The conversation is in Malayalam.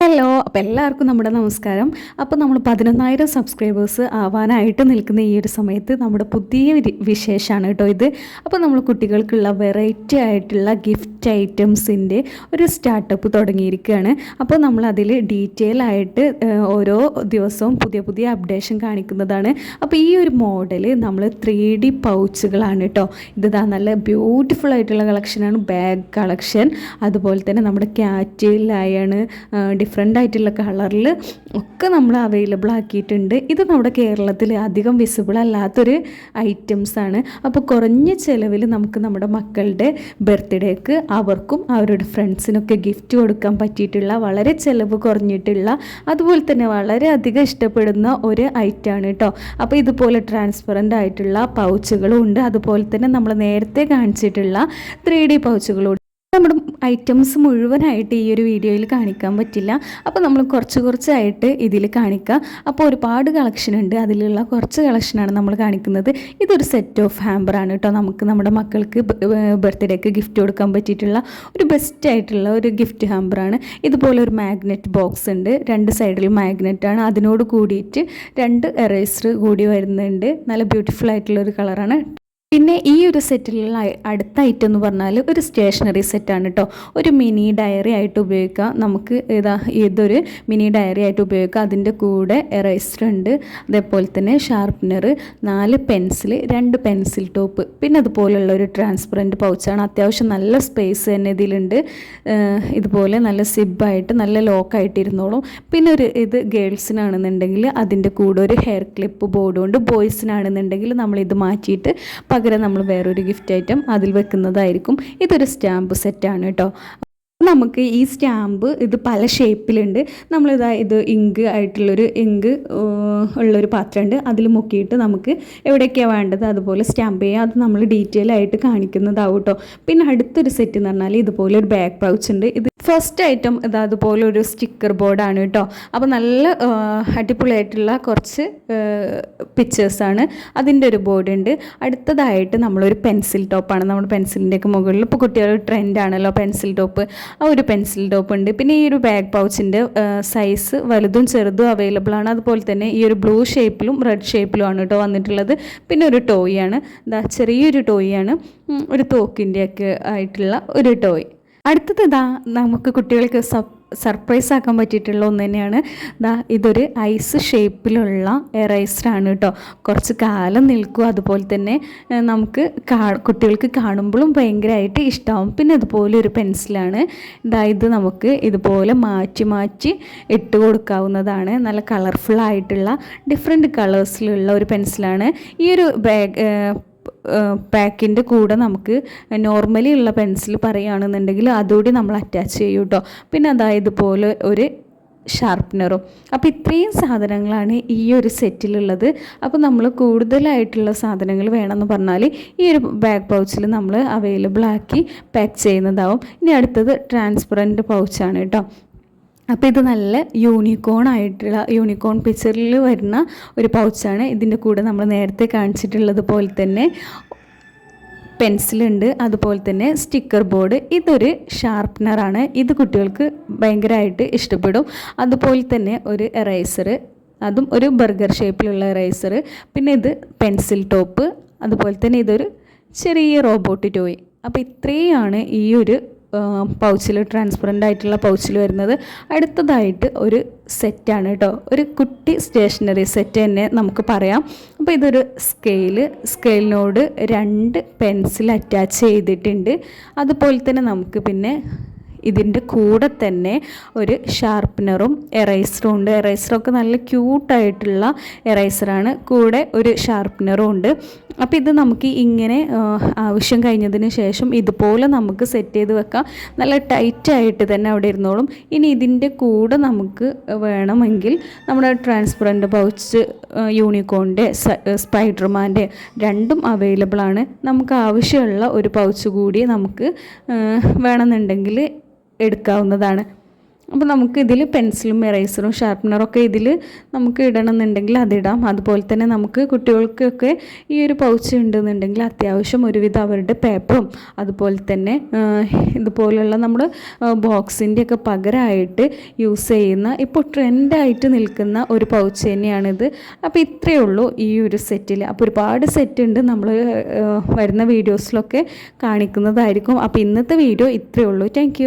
ഹലോ, അപ്പോൾ എല്ലാവർക്കും നമ്മുടെ നമസ്കാരം. അപ്പോൾ നമ്മൾ 11,000 സബ്സ്ക്രൈബേഴ്സ് ആവാനായിട്ട് നിൽക്കുന്ന ഈ ഒരു സമയത്ത് നമ്മുടെ പുതിയ വിശേഷമാണ് കേട്ടോ ഇത്. അപ്പോൾ നമ്മൾ കുട്ടികൾക്കുള്ള വെറൈറ്റി ആയിട്ടുള്ള ഗിഫ്റ്റ് ഐറ്റംസിൻ്റെ ഒരു സ്റ്റാർട്ടപ്പ് തുടങ്ങിയിരിക്കുകയാണ്. അപ്പോൾ നമ്മൾ അതിൽ ഡീറ്റെയിൽ ആയിട്ട് ഓരോ ദിവസവും പുതിയ പുതിയ അപ്ഡേഷൻ കാണിക്കുന്നതാണ്. അപ്പോൾ ഈ ഒരു മോഡൽ നമ്മൾ 3D പൗച്ചുകളാണ് കേട്ടോ. ഇത് നല്ല ബ്യൂട്ടിഫുൾ ആയിട്ടുള്ള കളക്ഷനാണ്, ബാഗ് കളക്ഷൻ. അതുപോലെ തന്നെ നമ്മുടെ ക്യാറ്റ്, ലയണ്, ഡിഫറെൻ്റ് ആയിട്ടുള്ള കളറിൽ ഒക്കെ നമ്മൾ അവൈലബിൾ ആക്കിയിട്ടുണ്ട്. ഇത് നമ്മുടെ കേരളത്തിൽ അധികം വിസിബിൾ അല്ലാത്തൊരു ഐറ്റംസാണ്. അപ്പോൾ കുറഞ്ഞ ചിലവിൽ നമുക്ക് നമ്മുടെ മക്കളുടെ ബർത്ത്ഡേക്ക് അവർക്കും അവരുടെ ഫ്രണ്ട്സിനൊക്കെ ഗിഫ്റ്റ് കൊടുക്കാൻ പറ്റിയിട്ടുള്ള, വളരെ ചിലവ് കുറഞ്ഞിട്ടുള്ള, അതുപോലെ തന്നെ വളരെയധികം ഇഷ്ടപ്പെടുന്ന ഒരു ഐറ്റമാണ് കേട്ടോ. അപ്പോൾ ഇതുപോലെ ട്രാൻസ്പെറൻ്റ് ആയിട്ടുള്ള പൗച്ചുകളും ഉണ്ട്. അതുപോലെ തന്നെ നമ്മൾ നേരത്തെ കാണിച്ചിട്ടുള്ള 3D പൗച്ചുകളും. നമ്മുടെ ഐറ്റംസ് മുഴുവനായിട്ട് ഈ ഒരു വീഡിയോയിൽ കാണിക്കാൻ പറ്റില്ല. അപ്പോൾ നമ്മൾ കുറച്ചായിട്ട് ഇതിൽ കാണിക്കാം. അപ്പോൾ ഒരുപാട് കളക്ഷൻ ഉണ്ട്, അതിലുള്ള കുറച്ച് കളക്ഷനാണ് നമ്മൾ കാണിക്കുന്നത്. ഇതൊരു സെറ്റ് ഓഫ് ഹാമ്പറാണ് കേട്ടോ. നമുക്ക് നമ്മുടെ മക്കൾക്ക് ബർത്ത്ഡേക്ക് ഗിഫ്റ്റ് കൊടുക്കാൻ പറ്റിയിട്ടുള്ള ഒരു ബെസ്റ്റ് ആയിട്ടുള്ള ഒരു ഗിഫ്റ്റ് ഹാമ്പറാണ്. ഇതുപോലെ ഒരു മാഗ്നറ്റ് ബോക്സ് ഉണ്ട്, രണ്ട് സൈഡിൽ മാഗ്നറ്റാണ്. അതിനോട് കൂടിയിട്ട് 2 എറേസർ കൂടി വരുന്നുണ്ട്. നല്ല ബ്യൂട്ടിഫുൾ ആയിട്ടുള്ളൊരു കളറാണ്. പിന്നെ ഈ ഒരു സെറ്റിലുള്ള അടുത്ത ഐറ്റം എന്ന് പറഞ്ഞാൽ ഒരു സ്റ്റേഷനറി സെറ്റാണ് കേട്ടോ. ഒരു മിനി ഡയറി ആയിട്ട് ഉപയോഗിക്കാം. നമുക്ക് ഇതൊരു മിനി ഡയറി ആയിട്ട് ഉപയോഗിക്കാം. അതിൻ്റെ കൂടെ എറേസർ ഉണ്ട്, അതേപോലെ തന്നെ ഷാർപ്പനർ, 4 പെൻസിൽ, 2 പെൻസിൽ ടോപ്പ്, പിന്നെ അതുപോലുള്ള ഒരു ട്രാൻസ്പെറൻറ്റ് പൗച്ചാണ്. അത്യാവശ്യം നല്ല സ്പേസ് തന്നെ ഇതിലുണ്ട്. ഇതുപോലെ നല്ല സിബായിട്ട് നല്ല ലോക്കായിട്ട് ഇരുന്നോളും. പിന്നെ ഇത് ഗേൾസിനാണെന്നുണ്ടെങ്കിൽ അതിൻ്റെ കൂടെ ഒരു ഹെയർ ക്ലിപ്പ് ബോർഡ് കൊണ്ട്, ബോയ്സിനാണെന്നുണ്ടെങ്കിൽ നമ്മളിത് മാറ്റിയിട്ട് പകരം നമ്മൾ വേറൊരു ഗിഫ്റ്റ് ഐറ്റം അതിൽ വെക്കുന്നതായിരിക്കും. ഇതൊരു സ്റ്റാമ്പ് സെറ്റാണ് കേട്ടോ. നമുക്ക് ഈ സ്റ്റാമ്പ് ഇത് പല ഷേപ്പിലുണ്ട്. ഇത് ഇങ്ക് ആയിട്ടുള്ളൊരു ഇങ്ക് ഉള്ളൊരു പാത്രമുണ്ട്, അതിൽ മുക്കിയിട്ട് നമുക്ക് എവിടെയൊക്കെയാണ് വേണ്ടത് അതുപോലെ സ്റ്റാമ്പ് ചെയ്യുക. അത് നമ്മൾ ഡീറ്റെയിൽ ആയിട്ട് കാണിക്കുന്നതാവും കേട്ടോ. പിന്നെ അടുത്തൊരു സെറ്റ് എന്ന് പറഞ്ഞാൽ ഇതുപോലെ ഒരു ബാഗ് പൗച്ച് ഉണ്ട്. ഇത് ഫസ്റ്റ് ഐറ്റം അതുപോലെ ഒരു സ്റ്റിക്കർ ബോർഡാണ് കേട്ടോ. അപ്പോൾ നല്ല അടിപൊളിയായിട്ടുള്ള കുറച്ച് പിക്ചേഴ്സാണ്. അതിൻ്റെ ഒരു ബോർഡ് ഉണ്ട്. അടുത്തതായിട്ട് നമ്മളൊരു പെൻസിൽ ടോപ്പാണ്. നമ്മുടെ പെൻസിലിൻ്റെയൊക്കെ മുകളിൽ ഇപ്പോൾ കുട്ടികളുടെ ട്രെൻഡാണല്ലോ പെൻസിൽ ടോപ്പ്. ആ ഒരു പെൻസിൽ ടോപ്പ് ഉണ്ട്. പിന്നെ ഈ ഒരു ബാഗ് പൗച്ചിൻ്റെ സൈസ് വലുതും ചെറുതും അവൈലബിൾ ആണ്. അതുപോലെ തന്നെ ഈ ഒരു ബ്ലൂ ഷേപ്പിലും റെഡ് ഷേപ്പിലും ആണ് കേട്ടോ വന്നിട്ടുള്ളത്. പിന്നെ ഒരു ടോയാണ്, ചെറിയൊരു ടോയാണ്, ഒരു തോക്കിൻ്റെയൊക്കെ ആയിട്ടുള്ള ഒരു ടോയ്. അടുത്തത് നമുക്ക് കുട്ടികൾക്ക് സർപ്രൈസ് ആക്കാൻ പറ്റിയിട്ടുള്ള ഒന്ന് തന്നെയാണ്. ഇതൊരു ഐസ് ഷേപ്പിലുള്ള എറൈസറാണ് കേട്ടോ. കുറച്ച് കാലം നിൽക്കും, അതുപോലെ തന്നെ നമുക്ക് കുട്ടികൾക്ക് കാണുമ്പോഴും ഭയങ്കരമായിട്ട് ഇഷ്ടമാവും. പിന്നെ അതുപോലെ ഒരു പെൻസിലാണ്. ഇത് നമുക്ക് ഇതുപോലെ മാറ്റി ഇട്ട് കൊടുക്കാവുന്നതാണ്. നല്ല കളർഫുൾ ആയിട്ടുള്ള ഡിഫറെൻറ്റ് കളേഴ്സിലുള്ള ഒരു പെൻസിലാണ്. ഈ ഒരു പാക്കിൻ്റെ കൂടെ നമുക്ക് നോർമലി ഉള്ള പെൻസിൽ പറയുകയാണെന്നുണ്ടെങ്കിൽ അതുകൂടി നമ്മൾ അറ്റാച്ച് ചെയ്യും കേട്ടോ. പിന്നെ ഇതുപോലെ ഒരു ഷാർപ്പനറും. അപ്പോൾ ഇത്രയും സാധനങ്ങളാണ് ഈ ഒരു സെറ്റിലുള്ളത്. അപ്പോൾ നമ്മൾ കൂടുതലായിട്ടുള്ള സാധനങ്ങൾ വേണമെന്ന് പറഞ്ഞാൽ ഈ ഒരു ബാഗ് പൗച്ചിൽ നമ്മൾ അവൈലബിൾ ആക്കി പാക്ക് ചെയ്യുന്നതാവും. ഇനി അടുത്തത് ട്രാൻസ്പെറൻറ്റ് പൗച്ചാണ് കേട്ടോ. അപ്പോൾ ഇത് നല്ല യൂണിക്കോൺ പിക്ചറിൽ വരുന്ന ഒരു പൗച്ചാണ്. ഇതിൻ്റെ കൂടെ നമ്മൾ നേരത്തെ കാണിച്ചിട്ടുള്ളത് പോലെ തന്നെ പെൻസിലുണ്ട്, അതുപോലെ തന്നെ സ്റ്റിക്കർ ബോർഡ്. ഇതൊരു ഷാർപ്പനറാണ്. ഇത് കുട്ടികൾക്ക് ഭയങ്കരമായിട്ട് ഇഷ്ടപ്പെടും. അതുപോലെ തന്നെ ഒരു എറൈസർ, അതും ഒരു ബർഗർ ഷേപ്പിലുള്ള എറൈസർ. പിന്നെ ഇത് പെൻസിൽ ടോപ്പ്, അതുപോലെ തന്നെ ഇതൊരു ചെറിയ റോബോട്ട് ടോയ്. അപ്പോൾ ഇത്രയാണ് ഈ ഒരു പൗച്ചിൽ, ട്രാൻസ്പെറൻ്റ് ആയിട്ടുള്ള പൗച്ചിൽ വരുന്നത്. അടുത്തതായിട്ട് ഒരു സെറ്റാണ് കേട്ടോ. ഒരു കുട്ടി സ്റ്റേഷനറി സെറ്റ് തന്നെ നമുക്ക് പറയാം. അപ്പോൾ ഇതൊരു സ്കെയിലിനോട് 2 പെൻസിൽ അറ്റാച്ച് ചെയ്തിട്ടുണ്ട്. അതുപോലെ തന്നെ നമുക്ക് പിന്നെ ഇതിൻ്റെ കൂടെ തന്നെ ഒരു ഷാർപ്പനറും എറൈസറും ഉണ്ട്. എറൈസറൊക്കെ നല്ല ക്യൂട്ടായിട്ടുള്ള എറൈസറാണ്. കൂടെ ഒരു ഷാർപ്പനറും ഉണ്ട്. അപ്പോൾ ഇത് നമുക്ക് ഇങ്ങനെ ആവശ്യം കഴിഞ്ഞതിന് ശേഷം ഇതുപോലെ നമുക്ക് സെറ്റ് ചെയ്ത് വെക്കാം. നല്ല ടൈറ്റായിട്ട് തന്നെ അവിടെ ഇരുന്നോളും. ഇനി ഇതിൻ്റെ കൂടെ നമുക്ക് വേണമെങ്കിൽ നമ്മുടെ ട്രാൻസ്പെറൻറ്റ് പൗച്ച് യൂണിക്കോണിൻ്റെ, സ്പൈഡർമാൻ്റെ രണ്ടും അവൈലബിൾ ആണ്. നമുക്ക് ആവശ്യമുള്ള ഒരു പൗച്ച് കൂടി നമുക്ക് വേണമെന്നുണ്ടെങ്കിൽ എടുക്കാവുന്നതാണ്. അപ്പോൾ നമുക്ക് ഇതിൽ പെൻസിലും എറേസറും ഷാർപ്പനറൊക്കെ ഇതിൽ നമുക്ക് ഇടണമെന്നുണ്ടെങ്കിൽ അതിടാം. അതുപോലെ തന്നെ നമുക്ക് കുട്ടികൾക്കൊക്കെ ഈ ഒരു പൗച്ച് ഉണ്ടെന്നുണ്ടെങ്കിൽ അത്യാവശ്യം ഒരുവിധം അവരുടെ പേപ്പറും അതുപോലെ തന്നെ ഇതുപോലുള്ള നമ്മൾ ബോക്സിൻ്റെയൊക്കെ പകരമായിട്ട് യൂസ് ചെയ്യുന്ന ഇപ്പോൾ ട്രെൻഡായിട്ട് നിൽക്കുന്ന ഒരു പൗച്ച് തന്നെയാണിത്. അപ്പോൾ ഇത്രയേ ഉള്ളൂ ഈ ഒരു സെറ്റിൽ. അപ്പോൾ ഒരുപാട് സെറ്റ് ഉണ്ട്, നമ്മൾ വരുന്ന വീഡിയോസിലൊക്കെ കാണിക്കുന്നതായിരിക്കും. അപ്പോൾ ഇന്നത്തെ വീഡിയോ ഇത്രയേ ഉള്ളൂ. Thank you.